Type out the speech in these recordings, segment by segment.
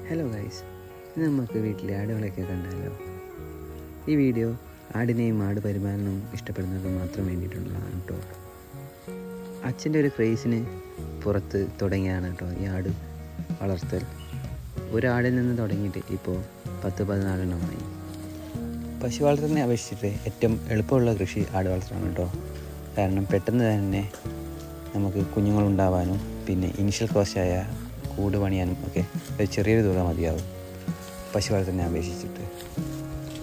Hello guys, ഇന്ന് നമുക്ക് വീട്ടിലെ ആടുകളെയൊക്കെ കണ്ടാലോ. ഈ വീഡിയോ ആടിനെയും ആട് പരിപാലനവും ഇഷ്ടപ്പെടുന്നവർക്ക് മാത്രം വേണ്ടിയിട്ടുള്ളതാണ് കേട്ടോ. അച്ഛൻ്റെ ഒരു ക്രേസിന് പുറത്ത് തുടങ്ങിയാണ് കേട്ടോ ഈ ആട് വളർത്തൽ. ഒരാടിൽ നിന്ന് തുടങ്ങിയിട്ട് ഇപ്പോൾ 10-14 എണ്ണമായി. പശു വളർത്തലിനെ അപേക്ഷിച്ചിട്ട് ഏറ്റവും എളുപ്പമുള്ള കൃഷി ആട് വളർത്തലാണ് കേട്ടോ. കാരണം പെട്ടെന്ന് തന്നെ നമുക്ക് കുഞ്ഞുങ്ങളുണ്ടാവാനും പിന്നെ ഇനിഷ്യൽ കോസ്റ്റായ കൂട് പണിയാനും ഒക്കെ ഒരു ചെറിയൊരു തുക മതിയാവും പശു വളർത്തലിനെ അപേക്ഷിച്ചിട്ട്.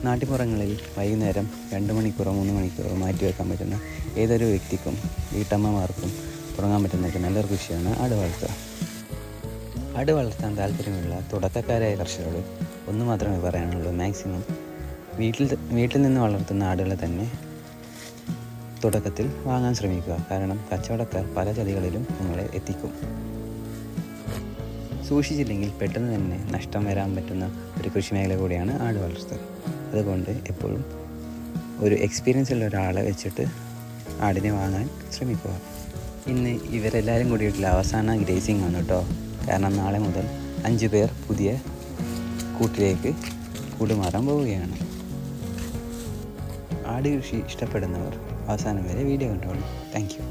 നാട്ടിൻപുറങ്ങളിൽ വൈകുന്നേരം 2 മണിക്കൂറോ 3 മണിക്കൂറോ മാറ്റി വെക്കാൻ പറ്റുന്ന ഏതൊരു വ്യക്തിക്കും വീട്ടമ്മമാർക്കും തുടങ്ങാൻ പറ്റുന്ന നല്ലൊരു കൃഷിയാണ് ആട് വളർത്തുക. ആട് വളർത്താൻ താല്പര്യമുള്ള തുടക്കക്കാരായ കർഷകരോട് ഒന്ന് മാത്രമേ പറയാനുള്ളൂ, മാക്സിമം വീട്ടിൽ നിന്ന് വളർത്തുന്ന ആടുകളെ തന്നെ തുടക്കത്തിൽ വാങ്ങാൻ ശ്രമിക്കുക. കാരണം കച്ചവടക്കാർ പല ചതികളിലും നിങ്ങളെ എത്തിക്കും. സൂക്ഷിച്ചില്ലെങ്കിൽ പെട്ടെന്ന് തന്നെ നഷ്ടം വരാൻ പറ്റുന്ന ഒരു കൃഷി മേഖല കൂടിയാണ് ആട് വളർത്തൽ. അതുകൊണ്ട് എപ്പോഴും ഒരു എക്സ്പീരിയൻസ് ഉള്ള ഒരാളെ വെച്ചിട്ട് ആടിനെ വാങ്ങാൻ ശ്രമിക്കുക. ഇന്ന് ഇവരെല്ലാവരും കൂടിയിട്ടുള്ള അവസാന ഗ്രേസിംഗ് ആണ് കേട്ടോ. കാരണം നാളെ മുതൽ 5 പേർ പുതിയ കൂട്ടിലേക്ക് കൂടുമാറാൻ പോവുകയാണ്. ആട് കൃഷി ഇഷ്ടപ്പെടുന്നവർ അവസാനം വരെ വീഡിയോ കണ്ടോളൂ. Thank you.